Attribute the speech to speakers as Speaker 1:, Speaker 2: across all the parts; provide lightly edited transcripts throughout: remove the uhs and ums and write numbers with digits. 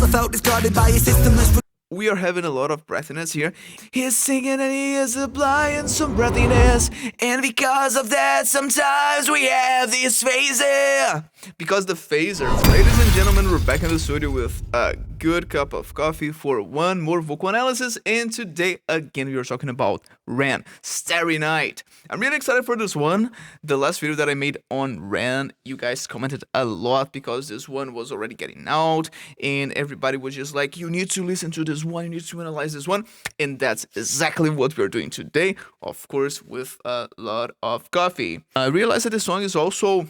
Speaker 1: never felt discarded by a systemless.
Speaker 2: We are having a lot of breathiness here. He's singing and he is applying some breathiness. And because of that, sometimes we have this phaser. Because the phaser. Ladies and gentlemen, we're back in the studio with a good cup of coffee for one more vocal analysis. And today, again, we are talking about Ren Starry Night. I'm really excited for this one. The last video that I made on Ren, you guys commented a lot because this one was already getting out. And everybody was just like, you need to listen to this one, you need to analyze this one, and that's exactly what we're doing today, of course, with a lot of coffee. I realized that the song is also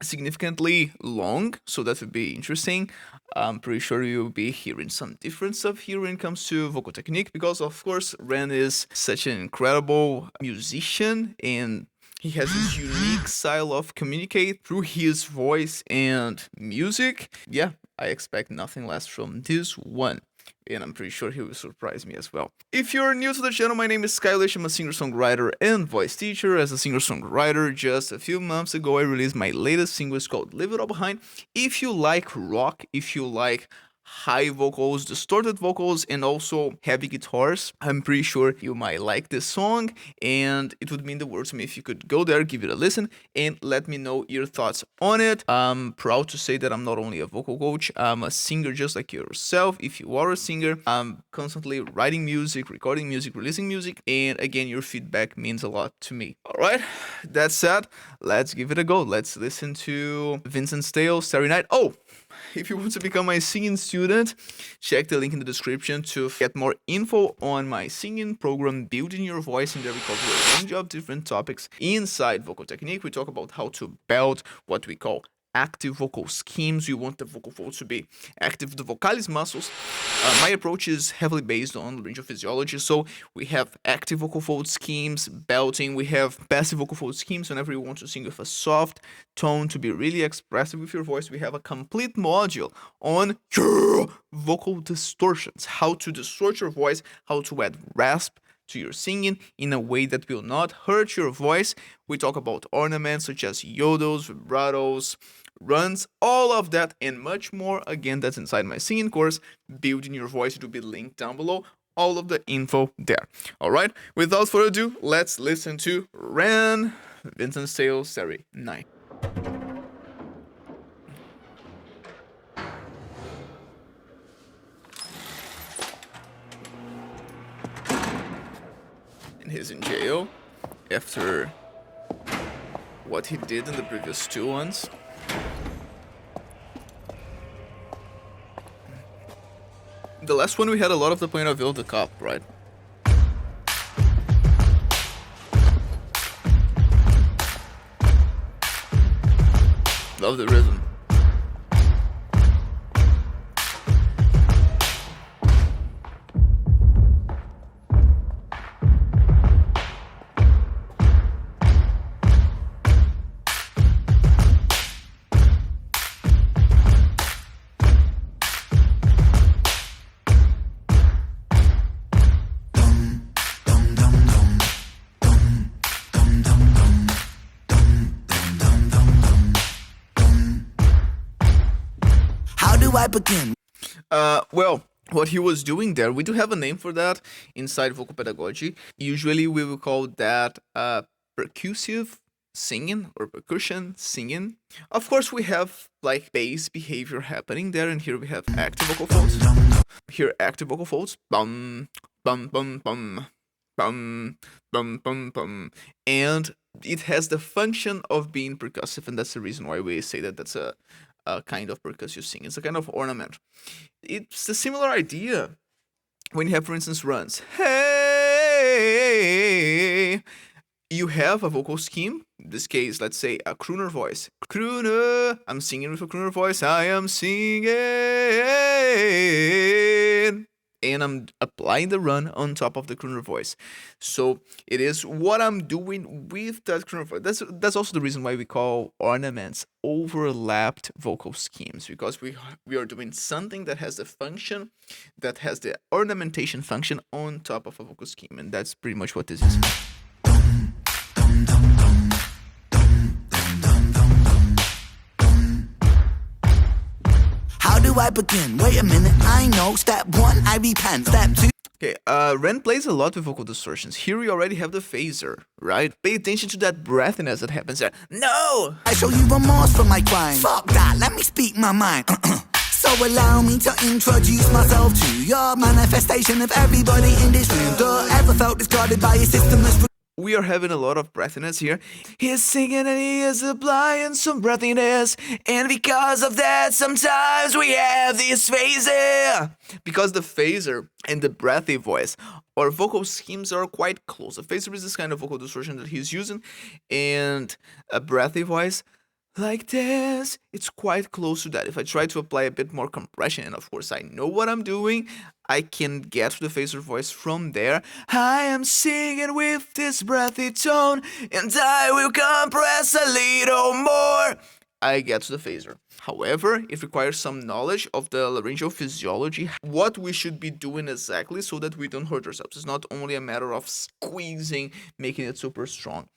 Speaker 2: significantly long, so that would be interesting. I'm pretty sure you'll be hearing some different stuff here when it comes to vocal technique, because of course Ren is such an incredible musician and he has this unique style of communicate through his voice and music. Yeah, I expect nothing less from this one. And I'm pretty sure he will surprise me as well. If you're new to the channel, my name is Skylish. I'm a singer-songwriter and voice teacher. As a singer-songwriter, just a few months ago, I released my latest single. It's called Leave It All Behind. If you like rock, if you like high vocals, distorted vocals, and also heavy guitars, I'm pretty sure you might like this song, and it would mean the world to me if you could go there, give it a listen, and let me know your thoughts on it. I'm proud to say that I'm not only a vocal coach, I'm a singer just like yourself. If you are a singer, I'm constantly writing music, recording music, releasing music, and again, your feedback means a lot to me. Alright, that said, let's give it a go. Let's listen to Vincent Starry Night. Oh! If you want to become my singing student, check the link in the description to get more info on my singing program, Building Your Voice. And there we cover a range of different topics inside vocal technique. We talk about how to belt, what we call active vocal schemes. You want the vocal folds to be active, the vocalis muscles. My approach is heavily based on laryngeal physiology. So we have active vocal fold schemes, belting. We have passive vocal fold schemes whenever you want to sing with a soft tone to be really expressive with your voice. We have a complete module on vocal distortions, how to distort your voice, how to add rasp to your singing in a way that will not hurt your voice. We talk about ornaments such as yodels, vibratos, runs, all of that and much more. Again, that's inside my singing course, Building Your Voice. It will be linked down below. All of the info there. Alright, without further ado, let's listen to Ren Vincent Starry Night. And he's in jail after what he did in the previous two ones. The last one we had a lot of the point of view of the cop, right? Love the rhythm.
Speaker 1: I begin.
Speaker 2: Well, what he was doing there, we do have a name for that inside vocal pedagogy. Usually we will call that percussive singing or percussion singing. Of course, we have like bass behavior happening there, and here we have active vocal folds. Here, active vocal folds. Bum, bum, bum, bum. Bum, bum, bum, bum. And it has the function of being percussive, and that's the reason why we say that that's a kind of percussive singing. It's a kind of ornament. It's a similar idea when you have, for instance, runs. Hey, you have a vocal scheme. In this case, let's say a crooner voice. Crooner, I'm singing with a crooner voice. I am singing. And I'm applying the run on top of the crooner voice. So it is what I'm doing with that crooner voice. That's also the reason why we call ornaments overlapped vocal schemes, because we are doing something that has the function, that has the ornamentation function on top of a vocal scheme, and that's pretty much what this is.
Speaker 1: do I begin? Wait a minute, I know. Step one, I repent. Step two.
Speaker 2: Okay, Ren plays a lot with vocal distortions. Here we already have the phaser, right? Pay attention to that breathiness that happens there. No!
Speaker 1: I show you remorse for my crime. Fuck that, let me speak my mind. So allow me to introduce myself to your manifestation of everybody in this room. Ever felt discarded by a system that's...
Speaker 2: We are having a lot of breathiness here. He's singing and he is applying some breathiness. And because of that, sometimes we have this phaser. Because the phaser and the breathy voice, our vocal schemes are quite close. The phaser is this kind of vocal distortion that he's using. And a breathy voice like this, it's quite close to that. If I try to apply a bit more compression, and of course I know what I'm doing, I can get to the phaser voice from there. I am singing with this breathy tone, and I will compress a little more. I get to the phaser. However, it requires some knowledge of the laryngeal physiology, what we should be doing exactly so that we don't hurt ourselves. It's not only a matter of squeezing, making it super strong.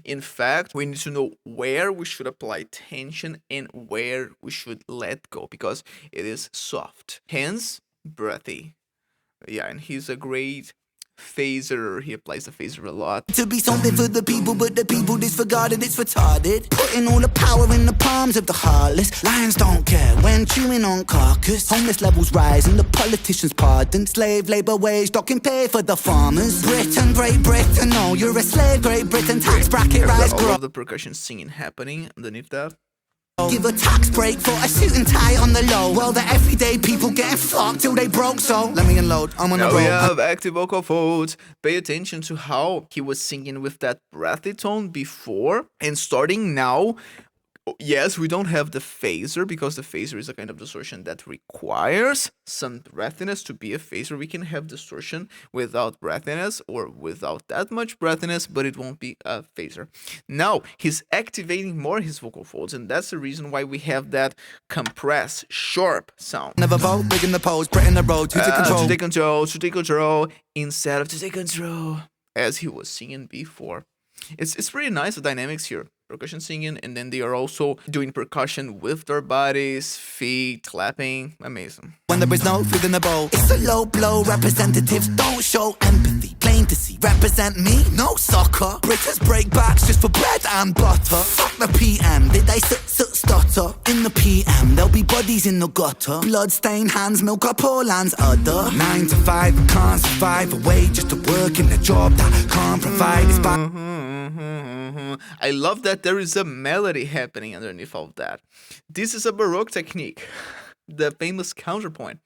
Speaker 2: In fact, we need to know where we should apply tension and where we should let go because it is soft. Hence, breathy. Yeah, and he's a great phaser. He applies the phaser a lot.
Speaker 1: To be something for the people, but the people disregarded, it's retarded. Putting all the power in the palms of the heartless. Lions don't care when chewing on carcass. Homeless levels rise and the politicians pardon. Slave labour wage docking pay for the farmers. Britain, Great Britain, no, you're a slave. Great Britain tax bracket rise,
Speaker 2: all
Speaker 1: grow.
Speaker 2: of the percussion singing happening underneath that.
Speaker 1: Give a tax break for a suit and tie on the low. Well, the everyday people getting fucked till they broke, so let me unload, I'm on the
Speaker 2: Now
Speaker 1: road.
Speaker 2: we have active vocal folds. Pay attention to how he was singing with that breathy tone before and starting now. Yes, we don't have the phaser because the phaser is a kind of distortion that requires some breathiness to be a phaser. We can have distortion without breathiness or without that much breathiness, but it won't be a phaser. Now, he's activating more his vocal folds, and that's the reason why we have that compressed, sharp sound.
Speaker 1: Never vote, big in the pose, Britain the road, to take control.
Speaker 2: To take control, instead of to take control, as he was singing before. It's pretty nice, the dynamics here. Percussion singing, and then they are also doing percussion with their bodies, feet, clapping. Amazing.
Speaker 1: When there is no food in the bowl, it's a low blow. Representatives don't show empathy. Plain to see, represent me, no soccer. Britons break backs just for bread and butter. Fuck the PM, did they stutter? In the PM, there'll be bodies in the gutter. Blood-stained hands, milk up poor land's udder. 9 to 5, I can't survive away just to work in a job that can't provide. It's bad.
Speaker 2: I love that there is a melody happening underneath all of that. This is a Baroque technique, the famous counterpoint.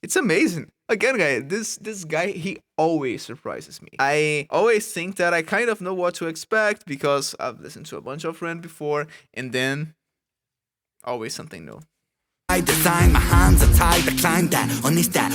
Speaker 2: It's amazing. Again, guys, this guy, he always surprises me. I always think that I kind of know what to expect because I've listened to a bunch of Ren before, and then always something new.
Speaker 1: I design, my hands are tied, I climb that, on this that,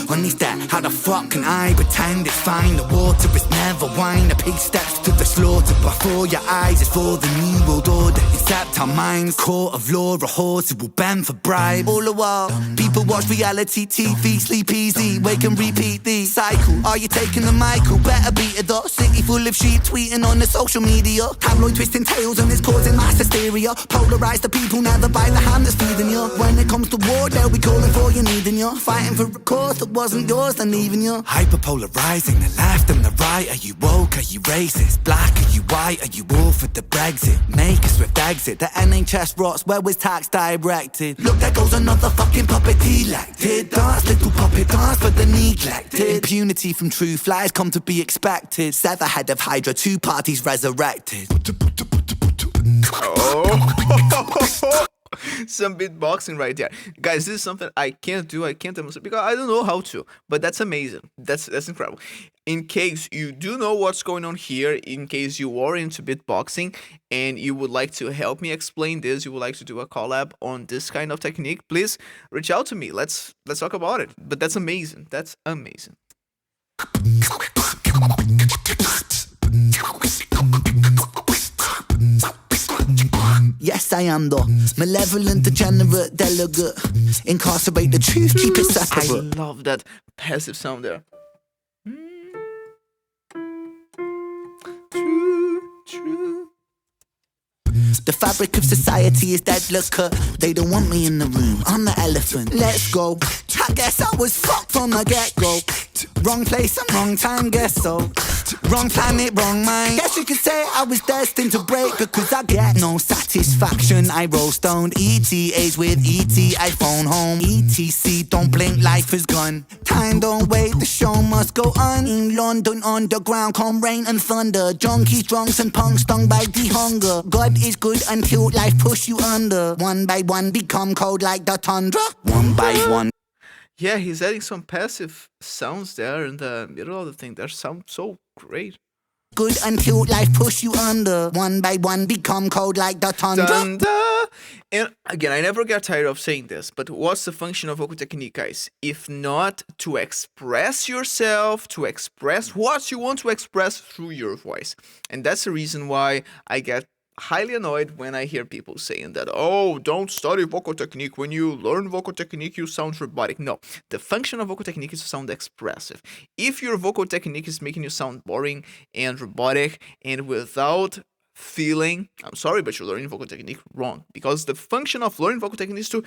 Speaker 1: how the fuck can I pretend it's fine? The water is never wine, a pig steps to the slaughter, before your eyes is for the new world order, except our minds, court of law, a horse who will bend for bribe. All the while, people watch reality TV, sleep easy, wake and repeat the cycle. Are you taking the Michael? Better beat it up, city full of sheep tweeting on the social media, tabloid twisting tails and it's causing mass hysteria, polarize the people, never by the hand that's feeding you. When it comes to war, they'll be calling for you, needing you. Fighting for a cause that wasn't yours, then leaving you. Hyperpolarizing the left and the right. Are you woke? Are you racist? Black? Are you white? Are you all for the Brexit? Make a swift exit. The NHS rots. Where was tax directed? Look, there goes another fucking puppet elected. Dance, little puppet, dance for the neglected. Impunity from true flies come to be expected. Sever head of Hydra, 2 parties resurrected.
Speaker 2: Oh. Some beatboxing right there. Guys, this is something I can't do, I can't demonstrate because I don't know how to, but that's amazing. That's incredible. In case you do know what's going on here, in case you are into beatboxing and you would like to help me explain this, you would like to do a collab on this kind of technique, please reach out to me. Let's talk about it. But that's amazing. That's amazing.
Speaker 1: Yes, I am the malevolent, degenerate delegate. Incarcerate the truth, keep it separate.
Speaker 2: I love that passive sound there. True.
Speaker 1: The fabric of society is dead, look up. They don't want me in the room, I'm the elephant. Let's go. I guess I was fucked from the get-go. Wrong place and wrong time, guess so. Wrong planet, wrong mind. Guess you could say I was destined to break, because I get no satisfaction. I roll stoned, ETAs with ET, I phone home. ETC, don't blink, life is gone. Time don't wait, the show must go on. In London underground, come rain and thunder. Junkies, drunks and punks stung by the hunger. God is good until life push you under. One by one become cold like the tundra. One by one.
Speaker 2: Yeah, he's adding some passive sounds there in the middle of the thing. That sound so great.
Speaker 1: Good until life push you under. One by one become cold like the tundra.
Speaker 2: Dun-da. And again, I never get tired of saying this, but what's the function of vocal technique, guys? If not to express yourself, to express what you want to express through your voice. And that's the reason why I get highly annoyed when I hear people saying that, oh, don't study vocal technique. When you learn vocal technique, you sound robotic. No, the function of vocal technique is to sound expressive. If your vocal technique is making you sound boring and robotic and without feeling, I'm sorry, but you're learning vocal technique wrong. Because the function of learning vocal technique is to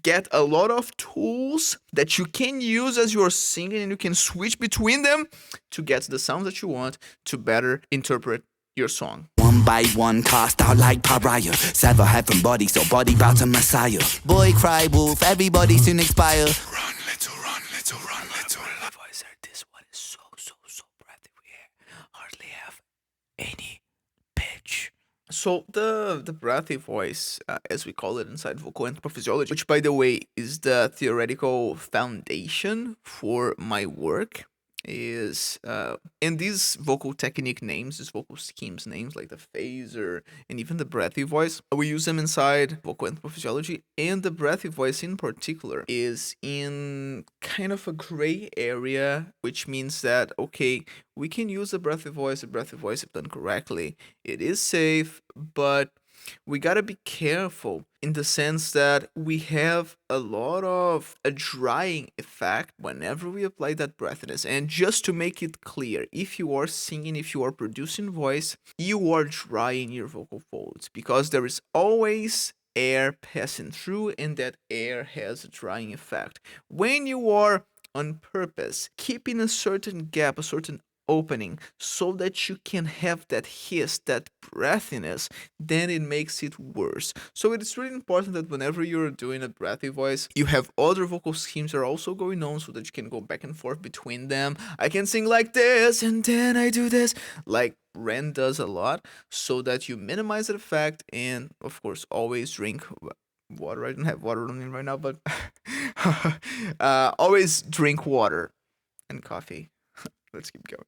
Speaker 2: get a lot of tools that you can use as you're singing, and you can switch between them to get the sounds that you want to better interpret your song.
Speaker 1: One by one, cast out like pariah. Sever heaven body, so body bow to Messiah. Boy cry wolf, everybody soon expire.
Speaker 2: Run, little, run, little, run, little. Voice, this one is so breathy. We hardly have any pitch. So the breathy voice, as we call it inside Vocal Anthropophysiology, which by the way is the theoretical foundation for my work, is and these vocal technique names, these vocal schemes names like the phaser and even the breathy voice, we use them inside vocal anthropophysiology. And the breathy voice in particular is in kind of a gray area, which means that okay, we can use a breathy voice if done correctly, it is safe, but we gotta be careful in the sense that we have a lot of a drying effect whenever we apply that breathiness. And just to make it clear, if you are singing, if you are producing voice, you are drying your vocal folds, because there is always air passing through, and that air has a drying effect. When you are on purpose keeping a certain gap, a certain opening, so that you can have that hiss, that breathiness, then it makes it worse. So it's really important that whenever you're doing a breathy voice, you have other vocal schemes that are also going on, so that you can go back and forth between them. I can sing like this and then I do this, like Ren does a lot, so that you minimize the effect. And of course, always drink water. I don't have water on me right now, but always drink water and coffee. Let's keep going.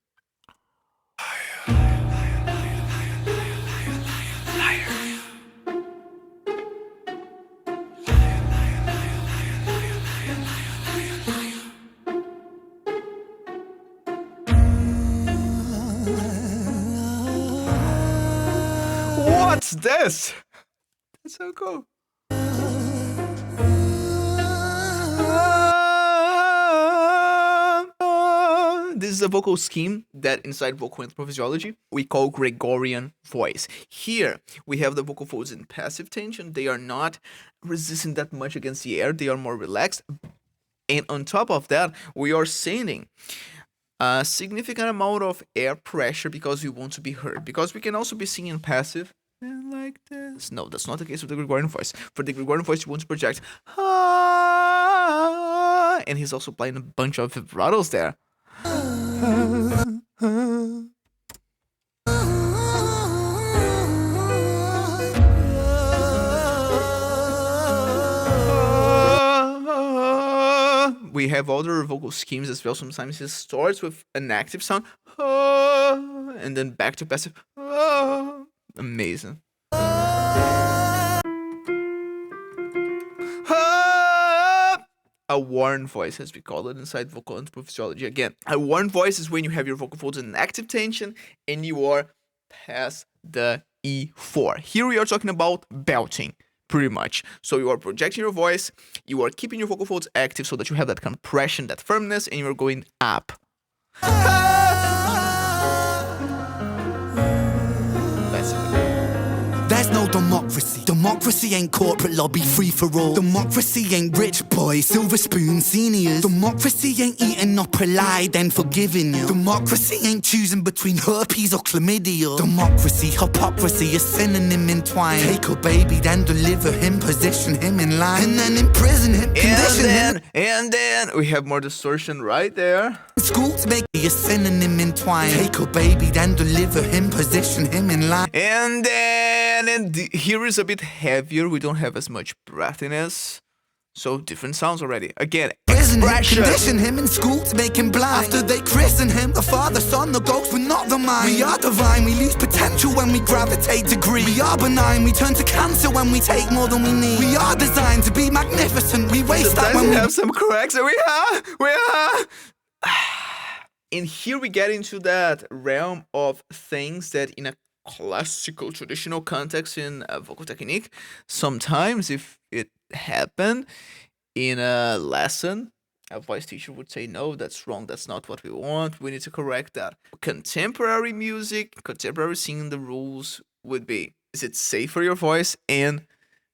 Speaker 2: What's this? That's so cool. This is a vocal scheme that inside vocal anthropophysiology we call Gregorian voice. Here we have the vocal folds in passive tension. They are not resisting that much against the air. They are more relaxed. And on top of that, we are sending a significant amount of air pressure because we want to be heard. Because we can also be singing passive and like this. No, that's not the case with the Gregorian voice. For the Gregorian voice, you want to project, and he's also playing a bunch of vibratos there. We have other vocal schemes as well. Sometimes it starts with an active sound, and then back to passive. Amazing. A worn voice, as we call it inside vocal anthropophysiology. Again, a worn voice is when you have your vocal folds in active tension and you are past the E4. Here we are talking about belting, pretty much. So you are projecting your voice, you are keeping your vocal folds active so that you have that compression, that firmness, and you are going up.
Speaker 1: There's no Democracy. Democracy ain't corporate lobby free for all. Democracy ain't rich boys, silver spoon seniors. Democracy ain't eating up a lie then forgiving you. Democracy ain't choosing between herpes or chlamydia. Democracy, hypocrisy, a synonym entwined. Take a baby, then deliver him, position him in line, and then imprison him, condition him.
Speaker 2: And then we have more distortion right there.
Speaker 1: Schools make a synonym entwined. Take a baby, then deliver him, position him in line.
Speaker 2: And then here is a bit heavier. We don't have as much breathiness. So different sounds already. Again, expression.
Speaker 1: Condition him in school to make him blind. After they christen him, the Father, Son, the ghost, we're not the mind. We are divine, we lose potential when we gravitate degree. We are benign, we turn to cancer when we take more than we need. We are designed to be magnificent, we waste that when we
Speaker 2: have some cracks. We are. And here we get into that realm of things that in a classical traditional context in vocal technique, sometimes if it happened in a lesson, a voice teacher would say, no, that's wrong, that's not what we want, we need to correct that. Contemporary music, contemporary singing, the rules would be, is it safe for your voice, and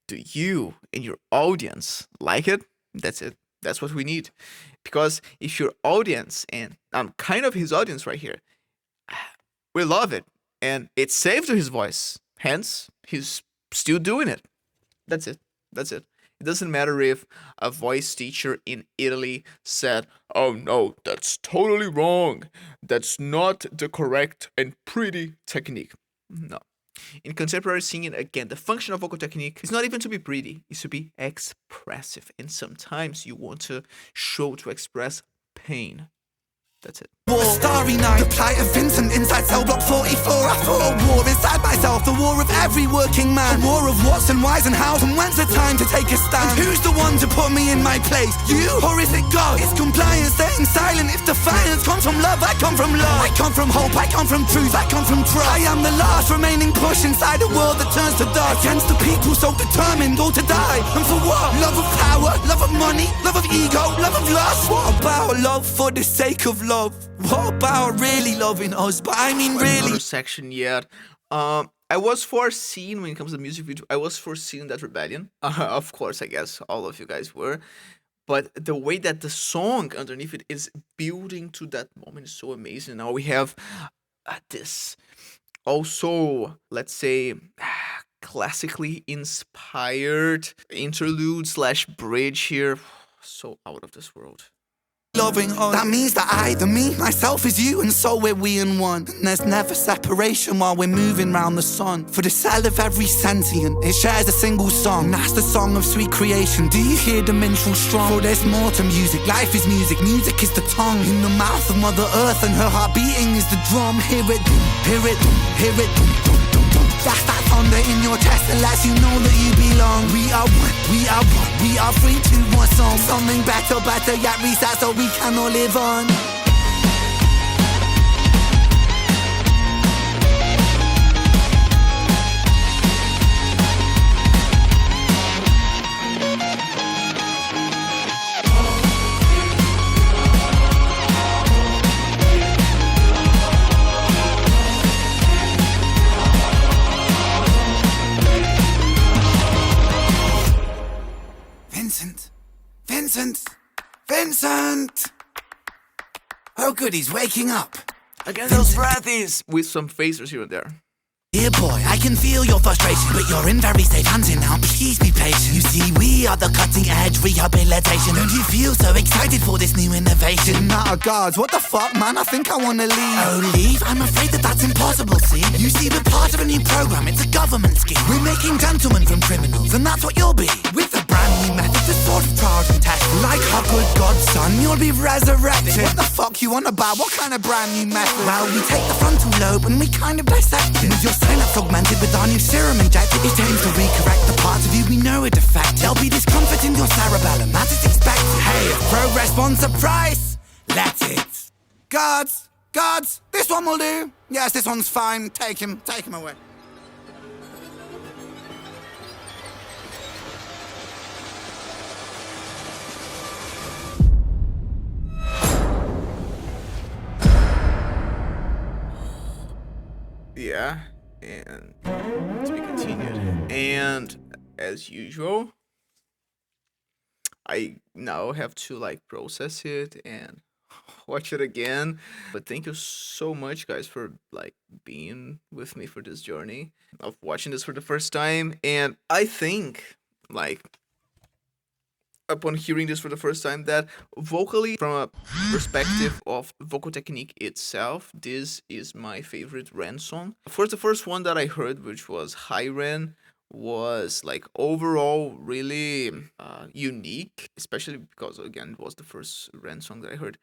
Speaker 2: do you and your audience like it? That's it. That's what we need. Because if your audience, and I'm kind of his audience right here, we love it, and it's safe to his voice, hence he's still doing it. That's it. It doesn't matter if a voice teacher in Italy said, oh no, that's totally wrong, that's not the correct and pretty technique. No. In contemporary singing, again, the function of vocal technique is not even to be pretty, it's to be expressive. And sometimes you want to show, to express pain. That's it.
Speaker 1: Starry night, the plight of Vincent inside cell block 44. I fought a war inside myself, the war of every working man. A war of what's and why's and how's, and when's the time to take a stand? And who's the one to put me in my place? You, or is it God? It's compliance, staying silent. If defiance comes from love, I come from love. I come from hope, I come from truth, I come from trust. I am the last remaining push inside a world that turns to dust. Against the people so determined, all to die. And for what? Love of power, love of money, love of ego, love of lust. What about love for the sake of love? What about really loving us? But I mean really.
Speaker 2: Another section yet. I was foreseeing, when it comes to music video, I was foreseeing that rebellion. Of course, I guess all of you guys were. But the way that the song underneath it is building to that moment is so amazing. Now we have this also, let's say, classically inspired interlude / bridge here. So out of this world.
Speaker 1: Loving us. That means that I, the me, myself is you, and so we're we in one. And there's never separation while we're moving round the sun. For the cell of every sentient, it shares a single song. And that's the song of sweet creation. Do you hear the minstrel strong? For there's more to music. Life is music. Music is the tongue in the mouth of Mother Earth, and her heart beating is the drum. Hear it, hear it, hear it. That's that thunder in your chest that lets you know that you belong. We are one, we are one, we are free to one song. Something better, yet reset so we can all live on. Vincent! Oh good, he's waking up.
Speaker 2: Again, those breathies with some phasers here and there.
Speaker 1: Dear boy, I can feel your frustration, but you're in very safe hands here now, please be patient. You see, we are the cutting edge rehabilitation. Don't you feel so excited for this new innovation? Not a guards, what the fuck, man, I think I wanna leave. Oh, leave? I'm afraid that that's impossible, see? You see, we're part of a new program, it's a government scheme. We're making gentlemen from criminals, and that's what you'll be. With a brand new method to sort of trials and tests. Like our good godson, you'll be resurrected. What the fuck you on about? What kind of brand new method? Well, we take the frontal lobe and we kind of dissect it. Your synapse augmented with our new serum injected. It aims to recorrect the parts of you we know are defective. There'll be discomfort in your cerebellum, that is expected. Hey, if progress wants a price, let it. Guards, this one will do. Yes, this one's fine. Take him away.
Speaker 2: Yeah, And to be continued. And as usual, I now have to like process it and watch it again. But thank you so much, guys, for like being with me for this journey of watching this for the first time. And I think like upon hearing this for the first time that vocally, from a perspective of vocal technique itself, this is my favorite Ren song. Of course, the first one that I heard, which was High Ren, was like overall really unique, especially because again it was the first Ren song that I heard.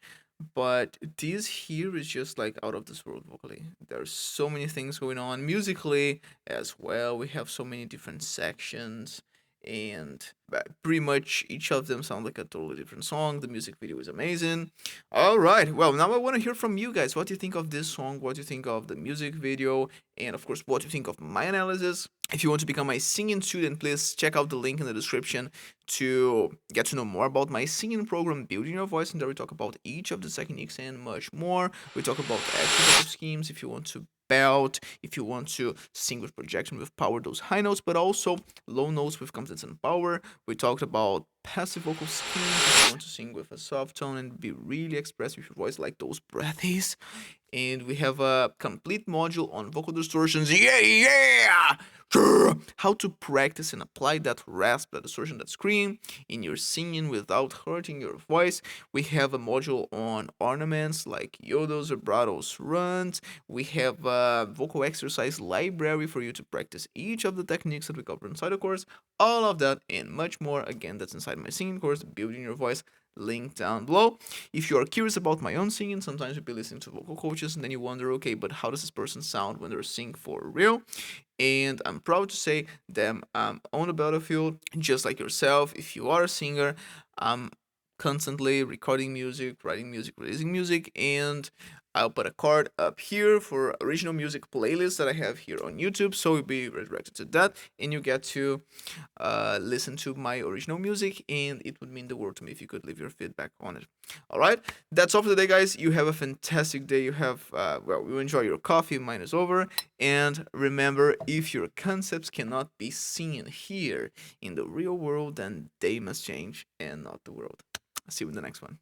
Speaker 2: But this here is just like out of this world vocally. There's so many things going on musically as well. We have so many different sections, and pretty much each of them sound like a totally different song. The music video is amazing. All right, well, now I want to hear from you guys. What do you think of this song? What do you think of the music video? And of course, what do you think of my analysis? If you want to become my singing student, please check out the link in the description to get to know more about my singing program, Building Your Voice, and there we talk about each of the techniques and much more. We talk about active schemes if you want to belt, if you want to sing with projection, with power, those high notes, but also low notes with confidence and power. We talked about passive vocal schemes if you want to sing with a soft tone and be really expressive with your voice, like those breathies. And we have a complete module on vocal distortions. Yeah! How to practice and apply that rasp, that distortion, that scream in your singing without hurting your voice. We have a module on ornaments like yodels, vibratos, runs. We have a vocal exercise library for you to practice each of the techniques that we cover inside the course. All of that and much more. Again, that's inside my singing course, Building Your Voice. Link down below. If you are curious about my own singing, sometimes you'll be listening to vocal coaches and then you wonder, okay, but how does this person sound when they're singing for real? And I'm proud to say that I'm on the battlefield just like yourself. If you are a singer, I'm constantly recording music, writing music, releasing music, and I'll put a card up here for original music playlist that I have here on YouTube, so you'll be redirected to that, and you get to listen to my original music, and it would mean the world to me if you could leave your feedback on it. All right, that's all for today, guys. You have a fantastic day. You have, you enjoy your coffee. Mine is over. And remember, if your concepts cannot be seen here in the real world, then they must change and not the world. See you in the next one.